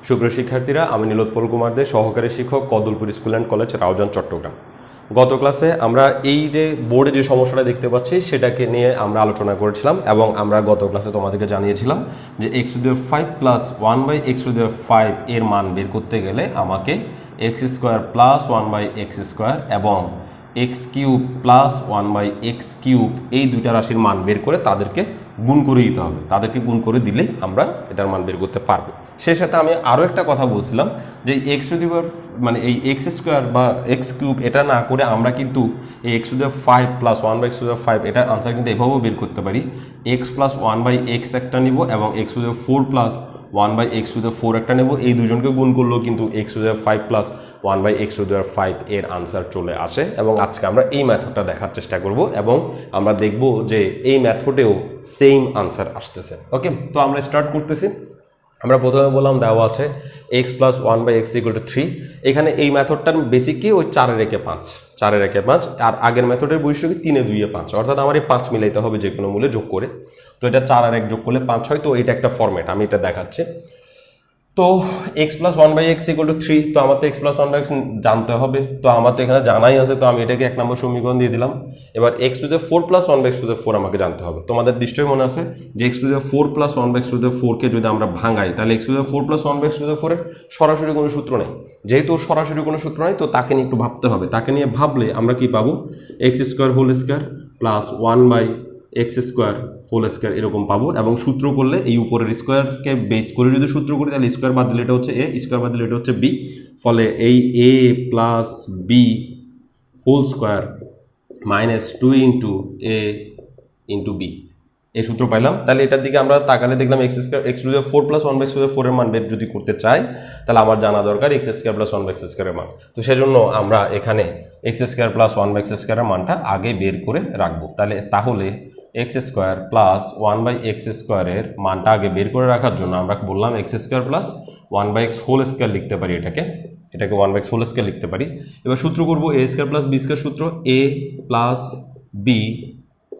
সুপ্রিয় শিক্ষার্থীরা, আমি নীলোৎপল কুমার দে, সহকারী শিক্ষক, Kadalpur school and college, Raozan, Chittagong. গত ক্লাসে আমরা এই যে বোর্ডে যে সমস্যাটা দেখতে পাচ্ছি সেটাকে নিয়ে আমরা আলোচনা করেছিলাম এবং আমরা গত ক্লাসে তোমাদেরকে জানিয়েছিলাম যে x⁵ প্লাস 1/x⁵ এর মান বের করতে গেলে আমাকে x² প্লাস 1/x² এবং x³ প্লাস 1/x³ এই দুইটা রাশির মান বের করে তাদেরকে গুণ করে দিতে হবে। তাদেরকে গুণ করে দিলে আমরা এটার মান বের করতে পারবো। সেই সাথে আমি আরও একটা কথা বলছিলাম যে মানে এই x² বা x³ এটা না করে আমরা কিন্তু এই x⁵ প্লাস 1/x⁵ এটার আনসার কিন্তু এভাবেও বের করতে পারি। x প্লাস 1/x একটা নিব এবং x⁴ প্লাস 1/x⁴ একটা নেব। এই দুজনকে গুণ করলেও কিন্তু x⁵ প্লাস 1/x⁵ এর আনসার চলে আসে এবং আজকে আমরা এই মেথডটা দেখার চেষ্টা করব এবং আমরা দেখব যে এই মেথডেও সেম আনসার আসতেছে। ওকে, তো আমরা স্টার্ট করতেছি। আমরা প্রথমে বললাম দেওয়া আছে x প্লাস 1/x = 3। এখানে এই মেথডটার বেসিক কি, ওই 4 এর একে 5, 4 এর একে 5, আর আগের মেথডের বৈশিষ্ট্য কি 3 এ 2 এ 5, অর্থাৎ আমার এই 5 মিলাইতে হবে যে কোনো মূলে যোগ করে। তো এটা 4 আর 1 যোগ করলে 5 হয়। তো এটা একটা ফরম্যাট, আমি এটা দেখাচ্ছি। তো x প্লাস 1/x = 3, তো আমার তো x প্লাস 1/x জানতে হবে। তো আমার তো এখানে জানাই আছে, তো আমি এটাকে 1 নম্বর সমীকরণ দিয়ে দিলাম। এবার x⁴ প্লাস 1/x⁴ আমাকে জানতে হবে। তোমাদের নিশ্চয়ই মনে আছে যে x⁴ প্লাস 1/x⁴ কে যদি আমরা ভাঙাই তাহলে x⁴ প্লাস 1/x⁴ এর সরাসরি কোনো সূত্র নেই। যেহেতু সরাসরি কোনো সূত্র নেই, তো তাকে নিয়ে একটু ভাবতে হবে। তাকে নিয়ে ভাবলে আমরা কি পাবো, x² প্লাস 1/x² এরকম পাবো এবং সূত্র করলে এই উপরের স্কোয়ারকে বেস করে যদি সূত্র করি তাহলে স্কোয়ার বাদ দিলে এটা হচ্ছে a, স্কোয়ার বাদ দিলে এটা হচ্ছে b, ফলে এই a plus b whole square minus 2 into a into b, এই সূত্র পাইলাম। তাহলে এটার দিকে আমরা তাকালে দেখলাম x⁴ প্লাস 1/x⁴ এর মান বের যদি করতে চাই তাহলে আমার জানা দরকার x² প্লাস 1/x² এর মান। তো সেজন্য আমরা এখানে x² প্লাস 1/x² এর মানটা আগে বের করে রাখবো। তাহলে x² প্লাস 1/x² এর মানটা আগে বের করে রাখার জন্য আমরা বললাম x² প্লাস 1/x² লিখতে পারি, এটাকে 1/x² লিখতে পারি। এবার সূত্র করবো a² প্লাস b² সূত্র, a plus b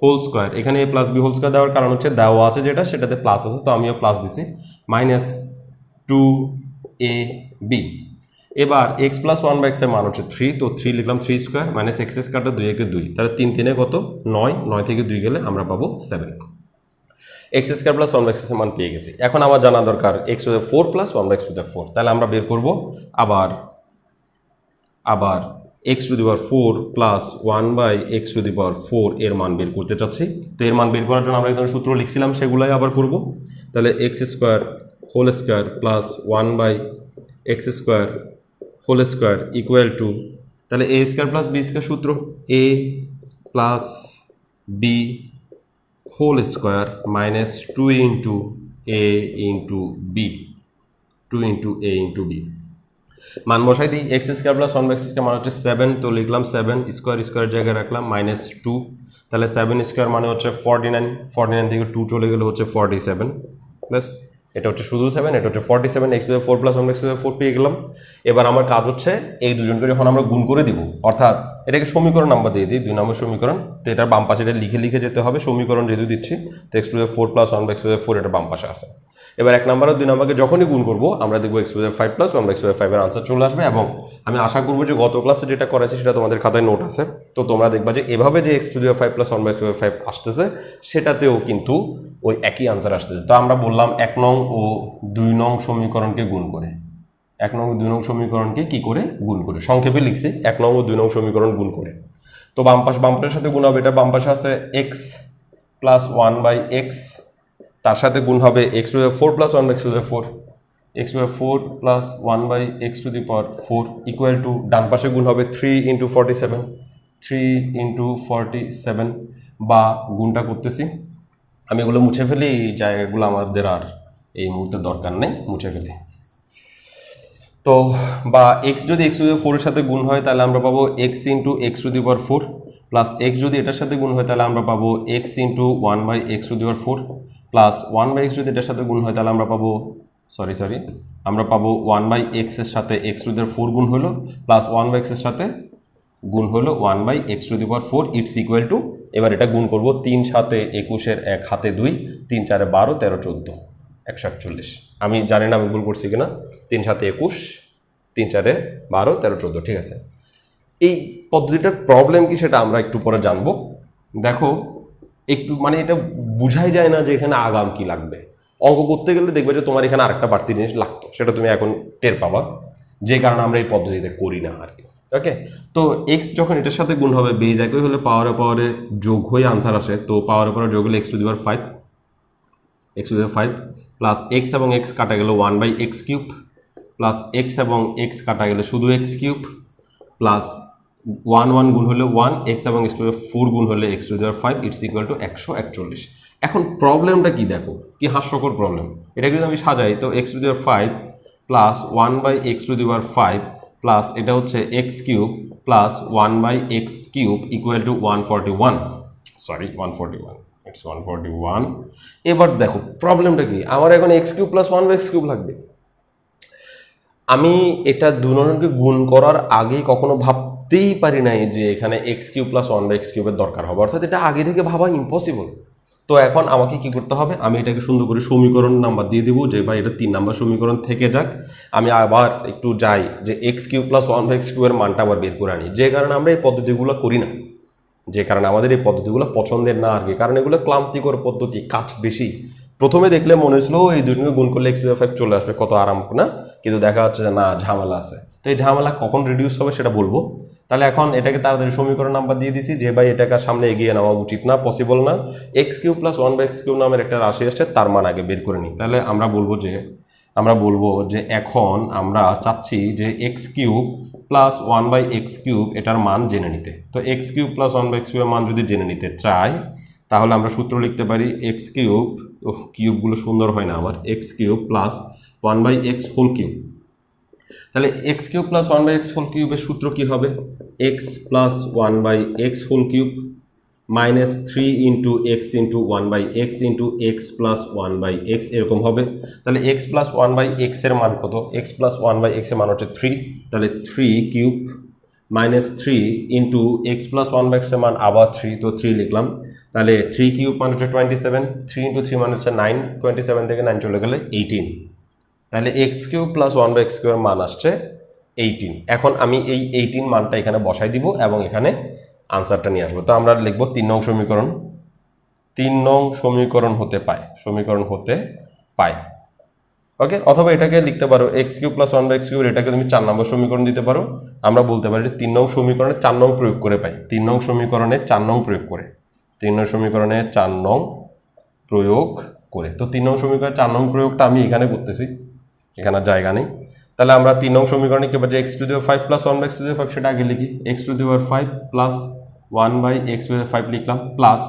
whole square. এখানে a plus b whole square দেওয়ার কারণ হচ্ছে দেওয়া আছে যেটা সেটাতে প্লাস আছে, তো আমিও প্লাস দিছি, মাইনাস 2ab। এবার x প্লাস 1/x এর মান হচ্ছে 3, তো 3 লিখলাম, 3² মাইনাস x² 2 একে 2, তাহলে 3 3 কত 9, 9 থেকে 2 গেলে আমরা পাবো 7। x² প্লাস 1/x এর মান পেয়ে গেছি। এখন আমার জানা দরকার x⁴ প্লাস 1/x⁴, তাহলে আমরা বের করব আবার x⁴ প্লাস 1/x⁴ এর মান বের করতে চাচ্ছি। তো এর মান বের করার জন্য আমরা একদম সূত্র লিখছিলাম সেগুলাই আবার করব। তাহলে x² whole square plus 1/x² equal to, তাহলে a² প্লাস b² সূত্র a plus b whole square minus 2 into a into b, 2 into a into b। মান বসাই দিই, x² প্লাস 1/x² মানে হচ্ছে 7, তো লিখলাম 7, স্কোয়ার জায়গায় রাখলাম, মাইনাস 2, তাহলে 7² মানে হচ্ছে 49, 49 থেকে 2 চলে গেলে হচ্ছে 47, প্লাস এটা হচ্ছে শুধু 7, এটা হচ্ছে 47, x⁴ প্লাস 1/x⁴ পেয়ে গেলাম। এবার আমার কাজ হচ্ছে এই দুজনকে যখন আমরা গুণ করে দিব, অর্থাৎ এটাকে সমীকরণ নাম্বার দিয়ে দিই, 2 নম্বর সমীকরণ। তো এটার বাম পাশে এটা লিখে যেতে হবে, সমীকরণ যেহেতু দিচ্ছি, তো x⁴ প্লাস 1/x⁴ এটা বাম পাশে আছে। এবার 1 নম্বর আর 2 নম্বরকে যখনই গুণ করবো আমরা দেখবো x⁵ প্লাস 1/x⁵ এর আনসার চলে আসবে। এবং আমি আশা করবো যে গত ক্লাসে যেটা করেছি সেটা তোমাদের খাতায় নোট আছে, তো তোমরা দেখবা যে এভাবে যে x⁵ প্লাস 1/x⁵ আসতেছে সেটাতেও কিন্তু ওই একই আনসার আসতেছে। তো আমরা বললাম 1 নং ও 2 নং সমীকরণকে গুণ করে, 1 নং ও 2 নং সমীকরণকে কি করে গুণ করে, সংক্ষেপে লিখছি 1 নং ও 2 নং সমীকরণ গুণ করে। তো বাম পাশের সাথে গুণ হবে, এটা বাম পাশে আছে x প্লাস 1/x, তার সাথে গুণ হবে x⁴ plus 1/x⁴, x⁴ plus 1/x⁴ equal to ডান পাশে গুণ হবে 3 ইন্টু 47, 3 ইন্টু 47, বা গুণটা করতেছি আমি, এগুলো মুছে ফেলি, এই জায়গাগুলো আমাদের আর এই মুহূর্তে দরকার নেই, মুছে ফেলি। তো বা x যদি x⁴ এর সাথে গুণ হয় তাহলে আমরা পাবো x into x⁴ plus x যদি এটার সাথে গুণ হয় তাহলে আমরা পাবো x into 1/x⁴ plus 1/x যদি এটার সাথে গুণ হয় তাহলে আমরা পাবো আমরা পাবো 1/x এর সাথে x⁴ গুণ হলো প্লাস 1/x এর সাথে গুণ হলো 1/x⁴, ইটস ইকুয়াল টু, এবার এটা গুণ করবো 3 7 21 এর 1 হাতে 2, 3 4 12 13 14 148। আমি জানি না আমি ভুল করছি কিনা। 3 × 7 = 21, 3 × 4 = 12, 13, 14, ঠিক আছে। এই পদ্ধতিটার প্রবলেম কি সেটা আমরা একটু পরে জানবো। দেখো একটু মানে এটা বুঝাই যায় না যে এখানে আগাম কি লাগবে। অঙ্ক করতে গেলে দেখবে যে তোমার এখানে আরেকটা বাড়তি জিনিস লাগতো, সেটা তুমি এখন টের পাবা, যে কারণে আমরা এই পদ্ধতিতে করি না আর কি। ওকে, তো এক্স যখন এটার সাথে গুণ হবে, বেজ একই হলে পাওয়ারে যোগ হয়ে আনসার আসে, তো পাওয়ারে যোগ হলে x⁵ প্লাস এক্স এবং এক্স কাটা গেল 1/x³ প্লাস এক্স এবং এক্স কাটা গেলে শুধু x³ প্লাস 1 গুণ হলে 1, এক্স এবং x⁴ গুণ হলে x⁵ ইটস ইকুয়াল টু 141। এখন প্রবলেমটা কি দেখো, কি হাস্যকর প্রবলেম। এটা যদি আমি সাজাই তো x⁵ প্লাস 1/x⁵ প্লাস এটা হচ্ছে x³ plus 1/x³ equal two 141, sorry 141, it's 141। এবার দেখো প্রবলেমটা কি, আমার এখন x³ প্লাস 1/x³ লাগবে। আমি এটা দুজনকে গুণ করার আগে কখনো ভাবতেই পারি নাই যে এখানে x³ প্লাস 1/x³ এর দরকার হবে, অর্থাৎ এটা আগে থেকে ভাবা ইম্পসিবল। তো এখন আমাকে কি করতে হবে, আমি এটাকে সুন্দর করে সমীকরণ নাম্বার দিয়ে দেবো, যে ভাই এটা 3 নাম্বার সমীকরণ থেকে যাক। আমি আবার একটু যাই যে x³ প্লাস 1/x³ এর মানটা আবার বের করে আনি, যে কারণে আমরা এই পদ্ধতিগুলো করি না, যে কারণে আমাদের এই পদ্ধতিগুলো পছন্দের না আর কি, কারণ এগুলো ক্লান্তিকর পদ্ধতি, কাজ বেশি। প্রথমে দেখলে মনে হয়েছিল এই দুটোকে গুণ করলে x⁵ চলে আসবে, কত আরাম না, কিন্তু দেখা যাচ্ছে যে না, ঝামেলা আছে। তো এই ঝামেলা কখন রিডিউস হবে সেটা বলবো। তাহলে এখন এটাকে তাড়াতাড়ি সমীকরণ নাম্বার দিয়ে দিছি, যে ভাই এটাকে সামনে এগিয়ে নেওয়া উচিত না, পসিবল না। x³ প্লাস 1/x³ নামের একটা রাশি আসছে, তার মান আগে বের করে নিই। তাহলে আমরা বলবো যে এখন আমরা চাচ্ছি যে x³ প্লাস 1/x³ এটার মান জেনে নিতে। তো x³ প্লাস 1/x³ এর মান যদি জেনে নিতে চাই, তাহলে আমরা সূত্র লিখতে পারি x³ কিউবগুলো সুন্দর হয় না আমার, x³ প্লাস 1/x³ তাহলে x³ প্লাস 1/x³ এর সূত্র কি হবে, x plus 1/x³ minus 3 into x into 1/x into x plus 1/x এরকম হবে। তাহলে x প্লাস 1/x এর মান কত, x প্লাস 1/x এর মান হচ্ছে 3, তাহলে 3³ minus 3 into x plus 1/x এর মান আবার 3, তো 3 লিখলাম। তাহলে 3³ মানে হচ্ছে 27, 3 ইন্টু 3 মানে হচ্ছে 9, 27 থেকে 9 চলে গেলে 18। তাহলে x³ প্লাস 1/x³ এর মান আসছে 18। এখন আমি এই 18 মানটা এখানে বসাই দিব এবং এখানে আনসারটা নিয়ে আসবো। তো আমরা লিখবো 3 নং সমীকরণ, 3 নং সমীকরণ হতে পায়। ওকে, অথবা এটাকে লিখতে পারো x³ প্লাস 1/x³, এটাকে তুমি 4 নম্বর সমীকরণ দিতে পারো। আমরা বলতে পারি 3 নং সমীকরণে 4 নং প্রয়োগ করে পাই, 3 নং সমীকরণে 4 নং প্রয়োগ করে, 3 নং সমীকরণে 4 নং প্রয়োগ করে। তো 3 নং সমীকরণে 4 নং প্রয়োগটা আমি এখানে করতেছি, এখানে জায়গা নেই। তাহলে আমরা 3 নং সমীকরণে কি পাচ্ছি, x⁵ প্লাস 1/x⁵, সেটা আগে লিখি, x⁵ প্লাস 1/x⁵ লিখলাম, প্লাস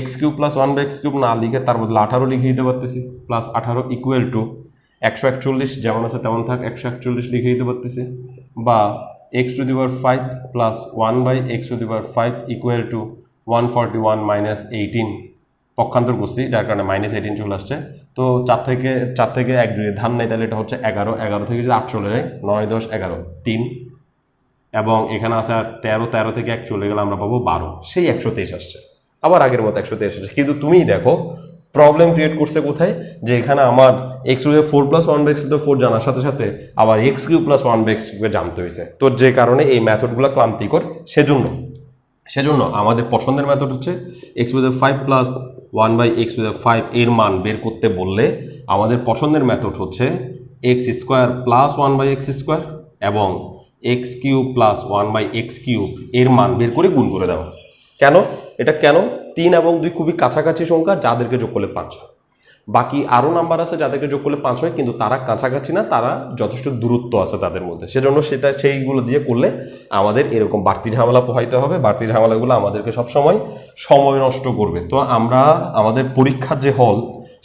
x³ প্লাস 1/x³ না লিখে তার বদলে 18 লিখে দিতে পারতেছি, প্লাস 18 ইকুয়াল টু 141, যেমন আছে তেমন থাক, 141 লিখে দিতে পারতেছি, বা x⁵ plus 1/x⁵ equal to 141 minus 18, পক্ষান্তর করছি যার কারণে মাইনাস 18 চলে আসছে। তো 4 থেকে 1 যদি ধান নেই তাহলে এটা হচ্ছে 11, 11 থেকে যদি 8 চলে যায় 9, 10, 11, 3, এবং এখানে আছে আর 13, 13 থেকে 1 চলে গেলে আমরা পাবো 12, সেই 123 আসছে, আবার আগের মতো 123 আসছে। কিন্তু তুমি দেখো প্রবলেম ক্রিয়েট করছে কোথায়, যে এখানে আমার x⁴ প্লাস 1/x⁴ জানার সাথে সাথে আবার x³ প্লাস 1/x³ জানতে হয়েছে। তো যে কারণে এই মেথডগুলো ক্লান্তিকর, সেজন্য আমাদের পছন্দের মেথড হচ্ছে x⁵ প্লাস 1/x⁵ এর মান বের করতে বললে আমাদের পছন্দের মেথড হচ্ছে x² প্লাস 1/x² এবং x³ প্লাস 1/x³ এর মান বের করে গুণ করে দেওয়া। কেন 3 এবং 2 খুবই কাছাকাছি সংখ্যা, যাদেরকে যোগ করলে 5 হয়। বাকি আরও নাম্বার আছে যাদেরকে যোগ করলে 5 হয়, কিন্তু তারা কাছাকাছি না, তারা যথেষ্ট দূরত্ব আছে তাদের মধ্যে, সেজন্য সেইগুলো দিয়ে করলে আমাদের এরকম বাড়তি ঝামেলা পোহাইতে হবে। বাড়তি ঝামেলাগুলো আমাদেরকে সবসময় সময় নষ্ট করবে। তো আমাদের পরীক্ষার যে হল,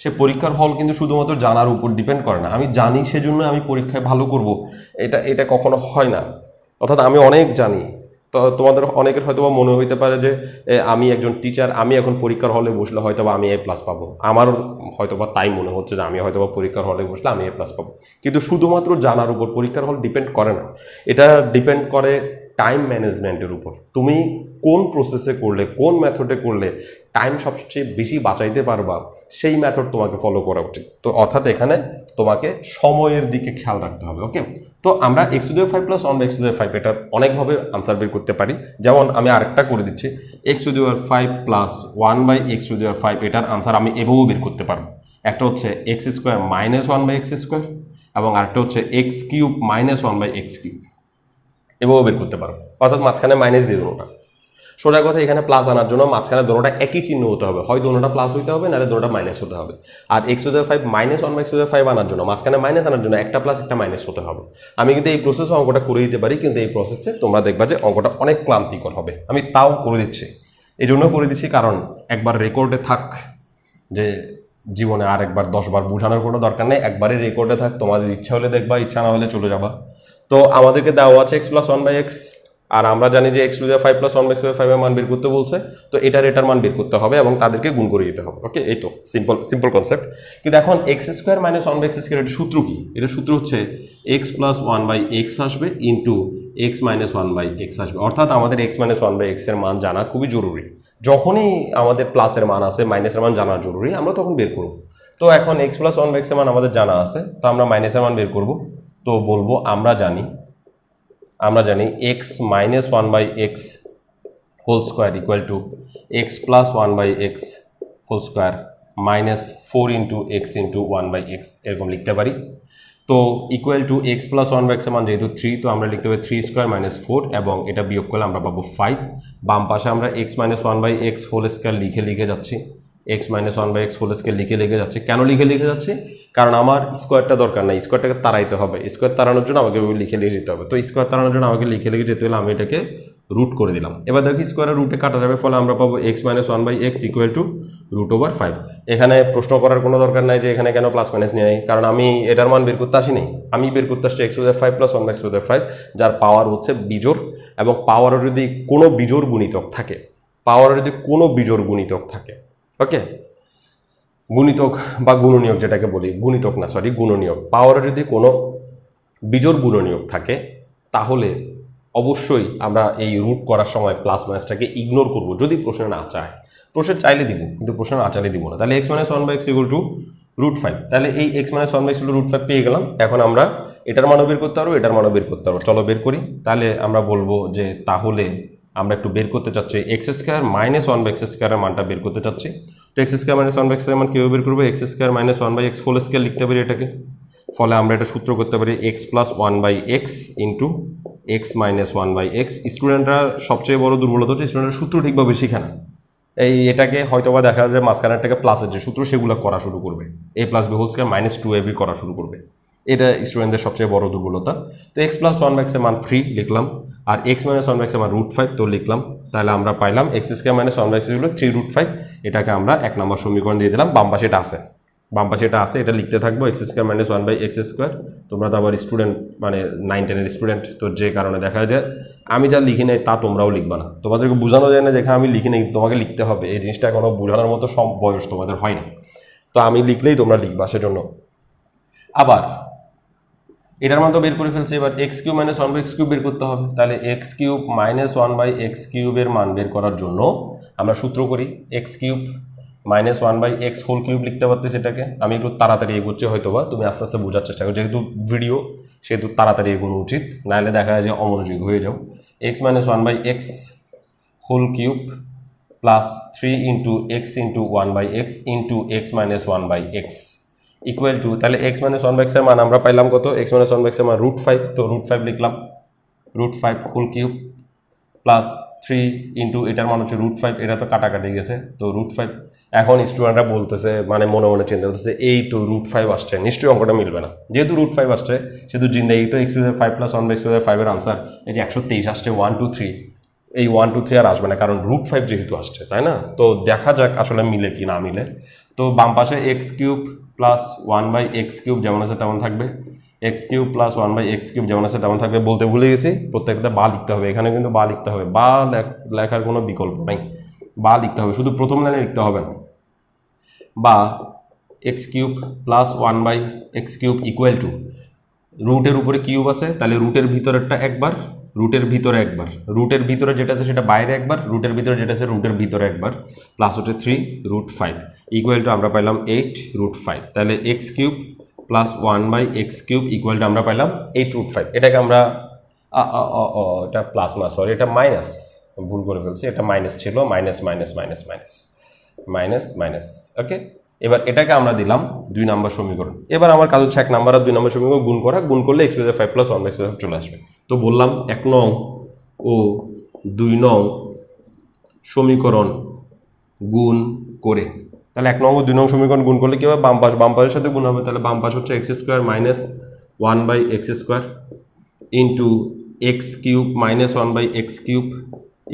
সে পরীক্ষার হল কিন্তু শুধুমাত্র জানার উপর ডিপেন্ড করে না। আমি জানি সেজন্য আমি পরীক্ষায় ভালো করব, এটা কখনো হয় না। অর্থাৎ আমি অনেক জানি, তো তোমাদের অনেকের হয়তো মনে হইতে পারে যে আমি একজন টিচার, আমি এখন পরীক্ষার হলে বসলে হয়তো আমি A+ পাবো। আমারও হয়তো তাই মনে হচ্ছে যে আমি হয়তো পরীক্ষার হলে বসলে আমি A+ পাবো, কিন্তু শুধুমাত্র জানার উপর পরীক্ষার হল ডিপেন্ড করে না। এটা ডিপেন্ড করে টাইম ম্যানেজমেন্টের উপর। তুমি কোন প্রসেসে করলে, কোন মেথডে করলে টাইম সবচেয়ে বেশি বাঁচাইতে পারবা সেই মেথড তোমাকে ফলো করা উচিত। তো অর্থাৎ এখানে তোমাকে সময়ের দিকে খেয়াল রাখতে হবে। ওকে, তো আমরা x⁵ প্লাস 1 বাই x⁵ এটা অনেকভাবে আনসার বের করতে পারি। যেমন আমি আরেকটা করে দিচ্ছি, x⁵ প্লাস 1 বাই x⁵ এটার আনসার আমি এভাবেও বের করতে পারবো। একটা হচ্ছে x² মাইনাস 1 বাই x² এবং আরেকটা হচ্ছে x³ মাইনাস 1 বাই x³, এভাবেও বের করতে পারবো। অর্থাৎ মাঝখানে মাইনাস দিয়ে দেবো না। সোজা কথা, এখানে প্লাস আনার জন্য মাঝখানে দোনোটা একই চিহ্ন হতে হবে, হয় দোনোটা প্লাস হতে হবে নাহলে দোনোটা মাইনাস হতে হবে। আর x⁵ মাইনাস 1 বাই x⁵ আনার জন্য মাঝখানে মাইনাস আনার জন্য একটা প্লাস একটা মাইনাস হতে হবে। আমি কিন্তু এই প্রসেসে অঙ্কটা করে দিতে পারি, কিন্তু এই প্রসেসে তোমরা দেখবা যে অঙ্কটা অনেক ক্লান্তিকর হবে। আমি তাও করে দিচ্ছি, এই জন্য করে দিচ্ছি কারণ একবার রেকর্ডে থাক, যে জীবনে আর একবার 10 বার বোঝানোর কোনো দরকার নেই, একবারে রেকর্ডে থাক, তোমাদের ইচ্ছা হলে দেখবা, ইচ্ছা না হলে চলে যাবা। তো আমাদেরকে দেওয়া আছে x প্লাস 1 বাই x, আর আমরা জানি যে x⁵ প্লাস 1 বাই x⁵ এর মান বের করতে বলছে, তো এটার মান বের করতে হবে এবং তাদেরকে গুণ করে দিতে হবে। ওকে, এই তো সিম্পল কনসেপ্ট। কিন্তু এখন x² মাইনাস 1 বাই x² এর সূত্র কি? এটার সূত্র হচ্ছে x প্লাস 1 বাই x আসবে into x minus 1 by x আসবে। অর্থাৎ আমাদের x মাইনাস 1 বাই x এর মান জানা খুবই জরুরি। যখনই আমাদের প্লাসের মান আছে, মাইনাসের মান জানা জরুরি, আমরা তখন বের করব। তো এখন x প্লাস 1 বাই x এর মান আমাদের জানা আছে, তো আমরা মাইনাসের মান বের করব। তো বলবো আমরা জানি x minus 1 by x whole square equal to x plus 1 by x whole square minus 4 into x into 1 by x, এরকম লিখতে পারি। তো equal to x plus 1 by x এর মান যেহেতু 3, তো আমরা লিখতে পারি 3 স্কোয়ার মাইনাস 4 এবং এটা বিয়োগ করলে আমরা পাবো 5। বাম পাশে আমরা x minus 1 by x whole square লিখে যাচ্ছি, x minus 1 by x whole square লিখে যাচ্ছি। কেন লিখে যাচ্ছি? কারণ আমার স্কোয়ারটা দরকার নাই, স্কোয়ারটাকে তাড়াইতে হবে। স্কোয়ার তাড়ানোর জন্য আমাকে লিখে যেতে হবে। তো স্কোয়ার তাড়ানোর জন্য আমাকে লিখে যেতে হলে আমি এটাকে রুট করে দিলাম। এবার দেখি স্কোয়ারের রুটে কাটা যাবে, ফলে আমরা পাবো x minus 1 by x equal to √5। এখানে প্রশ্ন করার কোনো দরকার নাই যে এখানে কেন প্লাস মাইনাস নিয়ে নেই, কারণ আমি এটার মান বের করতে আসিনি। আমি বের করতে আসছি x⁵ প্লাস 1 বাই x⁵, যার পাওয়ার হচ্ছে বিজোড়, এবং পাওয়ারের যদি কোনো বিজোড় গুণিতক থাকে, ওকে, গুণিতক বা গুণনীয়ক যেটাকে বলি, গুণনীয়ক, পাওয়ারের যদি কোনো বিজোড় গুণনীয়ক থাকে, তাহলে অবশ্যই আমরা এই রুট করার সময় প্লাস মাইনাসটাকে ইগনোর করব, যদি প্রশ্ন না চায়। প্রশ্ন চাইলে দিব, কিন্তু প্রশ্ন না চাইলে দিব না। তাহলে x minus 1 by x equal to √5। তাহলে এই x মাইনাস 1 বাই x √5 পেয়ে গেলাম। এখন আমরা এটার মানও বের করতে পারবো, এটার মানও বের করতে পারবো। চলো বের করি। তাহলে আমরা বলবো যে তাহলে আমরা একটু বের করতে চাচ্ছি x² মাইনাস 1 বাই x² এর মানটা বের করতে চাচ্ছি। তো x² মাইনাস 1 বাই x এর মান কীভাবে বের করবো? x² minus 1 by x whole square লিখতে পারি এটাকে, ফলে আমরা এটা সূত্র করতে পারি x plus 1 by x into x minus 1 by x। স্টুডেন্টরা সবচেয়ে বড় দুর্বলতা হচ্ছে স্টুডেন্টের সূত্র ঠিকভাবে শিখে না। এটাকে হয়তোবা দেখা যায় মাঝখানেরটাকে প্লাসের যে সূত্র সেগুলো করা শুরু করবে, a plus b whole square minus 2ab করা শুরু করবে। এটা স্টুডেন্টদের সবচেয়ে বড় দুর্বলতা। তো x প্লাস 1 বাই x এর মান 3 লিখলাম, আর x মাইনাস 1 বাই x এর মান √5 তো লিখলাম। তাহলে আমরা পাইলাম x² মাইনাস 1 বাই x হলো 3√5। এটাকে আমরা 1 নম্বর সমীকরণ দিয়ে দিলাম। বাম পাশে এটা আছে, এটা লিখতে থাকবো x² মাইনাস 1 বাই x²। তোমরা তো আবার স্টুডেন্ট, মানে 9-10 স্টুডেন্ট, তো যে কারণে দেখা যায় আমি যা লিখি নাই তা তোমরাও লিখবা না। তোমাদেরকে বোঝানো যায় না যেখানে আমি লিখি নাই তোমাকে লিখতে হবে, এই জিনিসটা কোনো বোঝানোর মতো সব বয়স তোমাদের হয় না। তো আমি লিখলেই তোমরা লিখবা, সেজন্য। আবার এটার মান তো বের করে ফেলছি, এবার x³ মাইনাস 1 বাই x³ বের করতে হবে। তাহলে x³ মাইনাস 1 বাই x³ এর মান বের করার জন্য আমরা সূত্র করি x³ minus 1 by x whole cube লিখতে পারতেছি এটাকে। আমি একটু তাড়াতাড়ি এগোচ্ছি, হয়তোবা তুমি আস্তে আস্তে বোঝার চেষ্টা করো, যেহেতু ভিডিও সেহেতু তাড়াতাড়ি এগোনো উচিত, নাহলে দেখা যায় যে অমনোযোগী হয়ে যাও। x minus 1 by x whole cube plus 3 into x into 1 by x into x minus 1 by x equal to, তাহলে x মাইনাস 1 বাই x এর মান আমরা পাইলাম কত? x মাইনাস 1 বাই x এর মান √5, তো √5 লিখলাম, √5 হোল কিউব প্লাস 3 ইন্টু এটার মান হচ্ছে √5, এটা তো কাটাকাটি গেছে, তো √5। এখন স্টুডেন্টরা বলতেছে, মানে মনে মনে চিন্তা করতেছে, এই তো √5 আসছে, নিশ্চয়ই অঙ্কটা মিলবে না। যেহেতু √5 আসছে সেহেতু জিন্দাগি তো x⁵ প্লাস 1 বাই x⁵ এর আনসার এই যে 123 আসছে, 1 2 3, এই 1 2 3 আর আসবে না, কারণ √5 যেহেতু আসছে, তাই না? তো দেখা যাক আসলে মিলে কি না মিলে। তো বাম পাশে x³ প্লাস 1 বাই x³ যেমন আছে তেমন থাকবে, x³ প্লাস 1 বাই x³ যেমন আছে তেমন থাকবে। বলতে ভুলে গেছি, প্রত্যেকটা বা লিখতে হবে, এখানে কিন্তু বা লিখতে হবে, বা লেখার কোনো বিকল্প নাই, বা লিখতে হবে, শুধু প্রথম লাইনে লিখতে হবে না। বা x³ plus 1 by x³ equal to, রুটের উপরে কিউব আছে, তাহলে রুটের ভিতরেরটা একবার, রুটের ভিতরে একবার, রুটের ভিতরে যেটা আছে সেটা বাইরে একবার, রুটের ভিতরে যেটা আছে রুটের ভিতরে একবার, প্লাস হচ্ছে 3√5 ইকুয়াল টু আমরা পাইলাম 8√5। তাহলে x cube plus 1/x³ equal two আমরা পাইলাম 8√5। এটাকে আমরা এটা প্লাস না, সরি এটা মাইনাস, ভুল করে ফেলছি, এটা মাইনাস ছিল, minus minus minus minus minus minus. Okay, এবার এটাকে আমরা দিলাম 2 নম্বর সমীকরণ। এবার আমার কাজ হচ্ছে 1 নম্বর আর 2 নম্বর সমীকরণ গুণ করা, গুণ করলে x⁵ প্লাস 1/x² চলে আসবে। তো বললাম 1 নং ও 2 নং সমীকরণ গুণ করে, তাহলে 1 নং ও 2 নং সমীকরণ গুণ করলে কি হবে, বাম পাশের সাথে গুণ হবে, তাহলে বাম পাশ হচ্ছে x² minus 1/x² into x³ minus 1/x³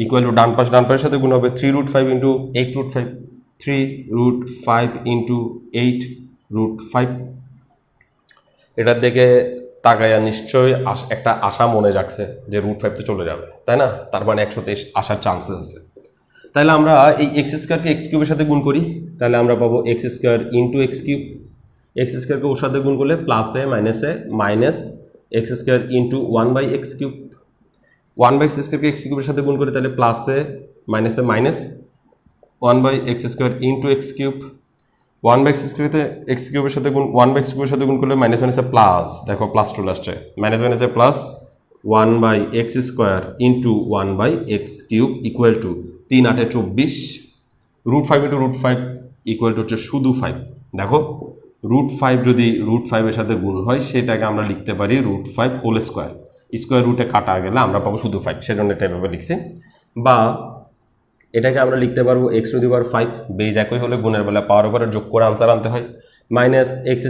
equal to ডান পাশের সাথে গুণ হবে 3√5 ইন্টু 8√5, 3√5 ইন্টু 8√5। এটার দিকে তাকাইয়া নিশ্চয়ই একটা আশা মনে যাচ্ছে যে √5 তো চলে যাবে, তাই না? তার মানে 123 আসার চান্সেস আছে। তাহলে আমরা এই x² x³ সাথে গুণ করি, তাহলে আমরা পাবো x² ইন্টু x³ x² ওর সাথে গুণ করলে প্লাসে মাইনাসে minus x² into 1/x³ 1/x² x³ সাথে গুণ করি, তাহলে প্লাসে মাইনাসে minus 1/x² into x³ 1/x³ x³ সাথে গুণ 1/x³ সাথে গুণ করলে মাইনাস মাইনাসে প্লাস, দেখো প্লাস চলে আসছে, মাইনাস মাইনাসে plus 1/x² into 1/x³ equal two 3 8 24 √5 into √5 equal to হচ্ছে শুধু 5। দেখো √5 যদি √5 এর সাথে গুণ হয় সেটাকে আমরা লিখতে পারি √5 হোল স্কোয়ার, স্কোয়ার রুটে কাটা গেলে আমরা পাবো শুধু 5, সেজন্য এটা এভাবে লিখছি। বা এটাকে আমরা লিখতে পারবো x⁵, বেজ একই হলে গুণের বেলা পাওয়ার উপরে যোগ করে আনসার আনতে হয়, মাইনাস x²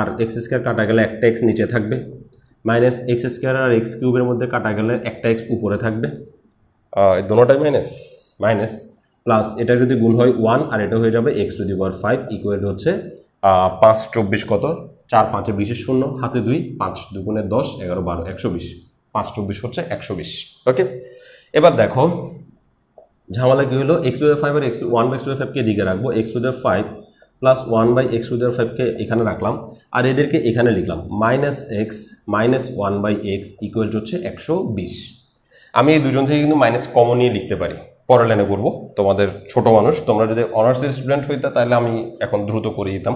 আর x² কাটা গেলে একটা x নিচে থাকবে, মাইনাস x² আর x³ এর মধ্যে কাটা গেলে একটা x উপরে থাকবে, দোনোটাই মাইনাস মাইনাস, প্লাস এটা যদি গুণ হয় 1 আর এটা হয়ে যাবে x⁵ ইকুয়াল হচ্ছে 5 24 কত, 4 5 20 0, হাতে 2, 5 2 গুণে 10 11 12 120, 5 24 হচ্ছে 120। ওকে, এবার দেখো ঝামেলা কি হলো, x⁵ আর 1/x⁵ কে দিকে রাখবো, x⁵ প্লাস 1/x⁵ কে এখানে রাখলাম আর এদেরকে এখানে লিখলাম minus x minus 1/x equal হচ্ছে 120। আমি এই দুজন থেকে কিন্তু মাইনাস কমন নিয়ে লিখতে পারি, পরের লাইনে করবো। তোমাদের ছোট মানুষ, তোমরা যদি অনার্সের স্টুডেন্ট হইতে তাহলে আমি এখন দ্রুত করে দিতাম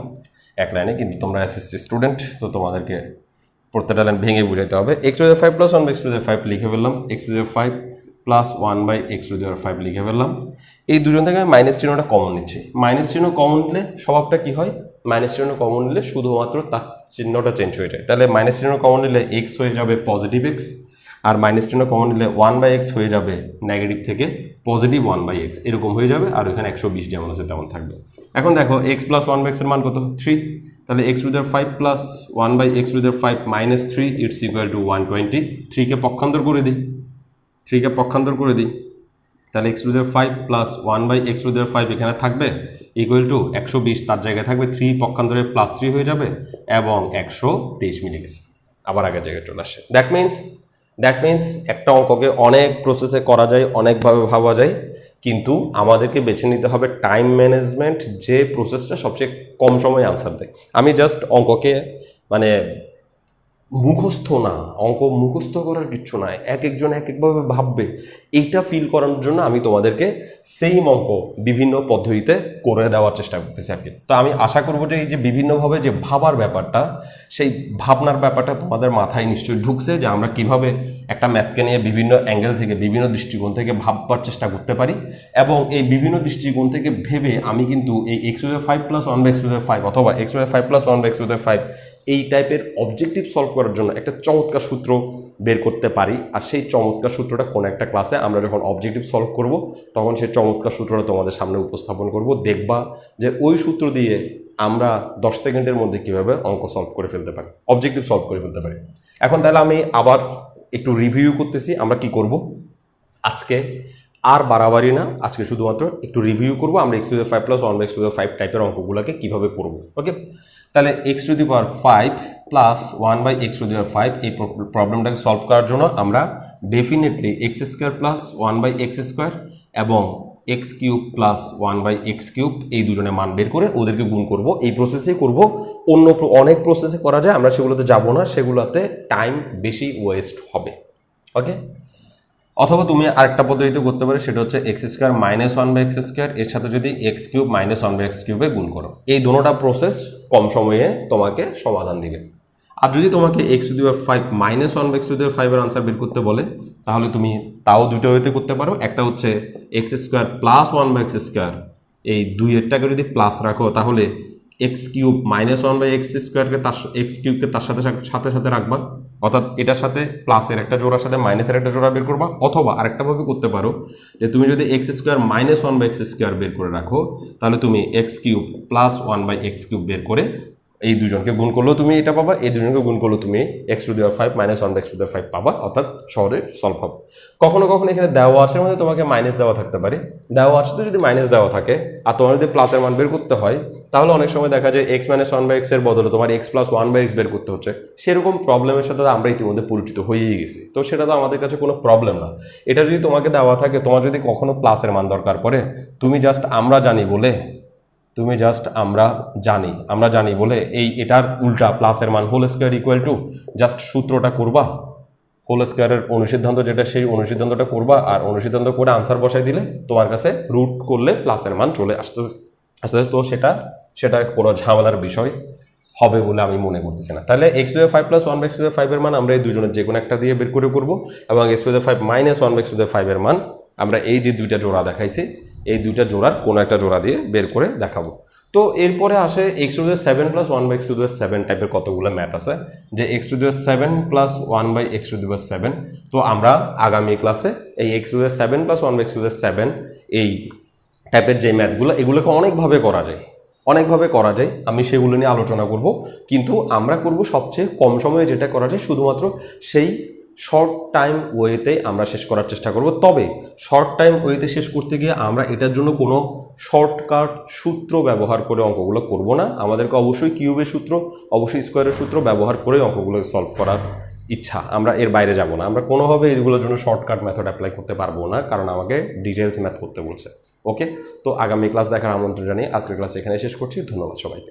এক লাইনে, কিন্তু তোমরা এসএসসি স্টুডেন্ট, তো তোমাদেরকে প্রত্যেকটা লাইন ভেঙে বুঝাইতে হবে। x⁵ প্লাস 1/x⁵ লিখে ফেললাম, x⁵ প্লাস 1/x⁵ লিখে ফেললাম। এই দুজন থেকে আমি মাইনাস চিহ্নটা কমন নিচ্ছি, মাইনাস চিহ্ন কমন নিলে স্বভাবটা কি হয়, মাইনাস চিহ্ন কমন নিলে শুধুমাত্র তার চিহ্নটা চেঞ্জ হয়ে যায়। তাহলে মাইনাস চিহ্ন কমন নিলে এক্স হয়ে যাবে পজিটিভ এক্স, আর মাইনাস চিহ্ন কমন নিলে 1/x হয়ে যাবে নেগেটিভ থেকে পজিটিভ 1/x, এরকম হয়ে যাবে। আর ওইখানে 120 যেমন আছে তেমন থাকবে। এখন দেখো x প্লাস 1/x এর মান কত, 3, তাহলে x⁵ plus 1/x⁵ minus 3 it's equal to 120। 3কে পক্ষান্তর করে দিই, 3কে পক্ষান্তর করে দিই, তাহলে x⁵ প্লাস 1/x⁵ এখানে থাকবে ইকুয়াল টু 120, তার জায়গায় থাকবে 3, পক্ষান্তরে প্লাস 3 হয়ে যাবে এবং 123 মিলে গেছে, আবার আগের জায়গায় চলে আসে। দ্যাট মিনস একটা অঙ্ককে অনেক প্রসেসে করা যায়, অনেকভাবে ভাবা যায়, কিন্তু আমাদেরকে বেছে নিতে হবে টাইম ম্যানেজমেন্ট, যে প্রসেসটা সবচেয়ে কম সময়ে আনসার দেয়। আমি জাস্ট অঙ্ককে মানে মুখস্থ না, অঙ্ক মুখস্থ করার কিচ্ছু নাই, এক একজন এক একভাবে ভাববে, এইটা ফিল করানোর জন্য আমি তোমাদেরকে সেম অঙ্ক বিভিন্ন পদ্ধতিতে করে দেওয়ার চেষ্টা করতেছি আর কি। তো আমি আশা করবো যে এই যে বিভিন্নভাবে যে ভাবার ব্যাপারটা, সেই ভাবনার ব্যাপারটা তোমাদের মাথায় নিশ্চয়ই ঢুকছে, যে আমরা কিভাবে একটা ম্যাথকে নিয়ে বিভিন্ন অ্যাঙ্গেল থেকে বিভিন্ন দৃষ্টিকোণ থেকে ভাববার চেষ্টা করতে পারি, এবং এই বিভিন্ন দৃষ্টিকোণ থেকে ভেবে আমি কিন্তু এই x⁵ প্লাস 1/x⁵ অথবা x⁵ প্লাস 1/x⁵ এই টাইপের অবজেক্টিভ সলভ করার জন্য একটা চমৎকার সূত্র বের করতে পারি। আর সেই চমৎকার সূত্রটা কোনো একটা ক্লাসে আমরা যখন অবজেক্টিভ সলভ করব তখন সেই চমৎকার সূত্রটা তোমাদের সামনে উপস্থাপন করব, দেখবা যে ওই সূত্র দিয়ে আমরা 10 সেকেন্ডের মধ্যে কীভাবে অঙ্ক সলভ করে ফেলতে পারি, অবজেক্টিভ সলভ করে ফেলতে পারি। এখন তাহলে আমি আবার একটু রিভিউ করতেছি আমরা কি করব আজকে, আর বাড়াবাড়ি না, আজকে শুধুমাত্র একটু রিভিউ করব আমরা x⁵ প্লাস 1/x⁵ টাইপের অঙ্কগুলোকে কীভাবে করব। ওকে, তাহলে x⁵ প্লাস 1/x⁵ এই প্রবলেমটাকে সলভ করার জন্য আমরা ডেফিনেটলি x² প্লাস 1/x² এবং x³ প্লাস 1/x³ এই দুজনের মান বের করে ওদেরকে গুণ করব। এই প্রসেসে করব, অনেক প্রসেসে করা যায়, আমরা সেগুলোতে যাব না, সেগুলোতে টাইম বেশি ওয়েস্ট হবে। ওকে, অথবা তুমি আরেকটা পদ্ধতিতে করতে পারো, সেটা হচ্ছে x square minus one by x square এর সাথে যদি x cube minus one by x কিউবে গুণ করো। এই দুটোটা প্রসেস কম সময়ে তোমাকে সমাধান দিবে। আর যদি তোমাকে x to the power 5 minus one by x to the power 5 এর আনসার বের করতে বলে, তাহলে তুমি তাও দুটো ওয়েতে করতে পারো। একটা হচ্ছে x square plus one by x square, এই দুইয়েরটাকে যদি প্লাস রাখো তাহলে x cube minus one by x স্কোয়ারকে তার এক্স কিউবকে তার সাথে সাথে সাথে রাখবা, অর্থাৎ এটার সাথে প্লাসের একটা জোড়ার সাথে মাইনাসের একটা জোড়া বের করবা। অথবা আরেকটাভাবে করতে পারো যে তুমি যদি x square minus one by x square বের করে রাখো, তাহলে তুমি x cube plus one by x cube বের করে এই দুজনকে গুণ করলেও তুমি এটা পাবা, এই দুজনকে গুণ করলেও তুমি x to the power 5 minus one by x to the power 5 পাবা, অর্থাৎ সহজে সলভ হবে। কখনো কখনো এখানে দেওয়া আছে মধ্যে তোমাকে মাইনাস দেওয়া থাকতে পারে, দেওয়া আছে তো যদি মাইনাস দেওয়া থাকে আর তোমার যদি প্লাসের মান বের করতে হয়, তাহলে অনেক সময় দেখা যায় x minus one by x এর বদলে তোমার x plus one by x বের করতে হচ্ছে। সেরকম প্রবলেমের সাথে আমরা ইতিমধ্যে পরিচিত হয়েই গেছি, তো সেটা তো আমাদের কাছে কোনো প্রবলেম না। এটা যদি তোমাকে দেওয়া থাকে, তোমার যদি কখনো প্লাসের মান দরকার পড়ে, তুমি জাস্ট আমরা জানি বলে এই এটার উল্টা প্লাসের মান whole square equal to just সূত্রটা করবা, হোল স্কোয়ারের অনুসিদ্ধান্ত যেটা সেই অনুসিদ্ধান্তটা করবা, আর অনুসিদ্ধান্ত করে আনসার বসাই দিলে তোমার কাছে রুট করলে প্লাসের মান চলে আসতে আস্তে আস্তে। তো সেটা কোনো ঝামেলার বিষয় হবে বলে আমি মনে করতেছি না। তাহলে x to the power 5 plus one by x to the power 5 এর মান আমরা এই দুজনের যে কোনো একটা দিয়ে বের করে করবো, এবং x to the power 5 minus one by x to the power 5 এর মান আমরা এই যে দুইটা জোড়া দেখাইছি এই দুইটা জোড়ার কোনো একটা জোড়া দিয়ে বের করে দেখাবো। তো এরপরে আসে x to the power 7 plus one by x to the power 7 টাইপের কতগুলো ম্যাথ আছে, যে x to the power 7 plus one by x to the power 7। তো আমরা আগামী ক্লাসে এই x to the power 7 plus one by x to the power 7 এই টাইপের যে ম্যাথগুলো, এগুলোকে অনেকভাবে করা যায়, আমি সেগুলো নিয়ে আলোচনা করব। কিন্তু আমরা করব সবচেয়ে কম সময়ে যেটা করা যায়, শুধুমাত্র সেই শর্ট টাইম ওয়েতেই আমরা শেষ করার চেষ্টা করব। তবে শর্ট টাইম ওয়েতে শেষ করতে গিয়ে আমরা এটার জন্য কোনো শর্টকাট সূত্র ব্যবহার করে অঙ্কগুলো করব না। আমাদেরকে অবশ্যই কিউবের সূত্র, অবশ্যই স্কোয়ারের সূত্র ব্যবহার করে অঙ্কগুলো সলভ করার ইচ্ছা, আমরা এর বাইরে যাব না। আমরা কোনোভাবে এগুলোর জন্য শর্টকাট মেথড অ্যাপ্লাই করতে পারবো না, কারণ আমাকে ডিটেলস ম্যাথ করতে বলছে। ওকে, তো আগামী ক্লাস দেখার আমন্ত্রণ জানিয়ে আজকের ক্লাস এখানে শেষ করছি। ধন্যবাদ সবাইকে।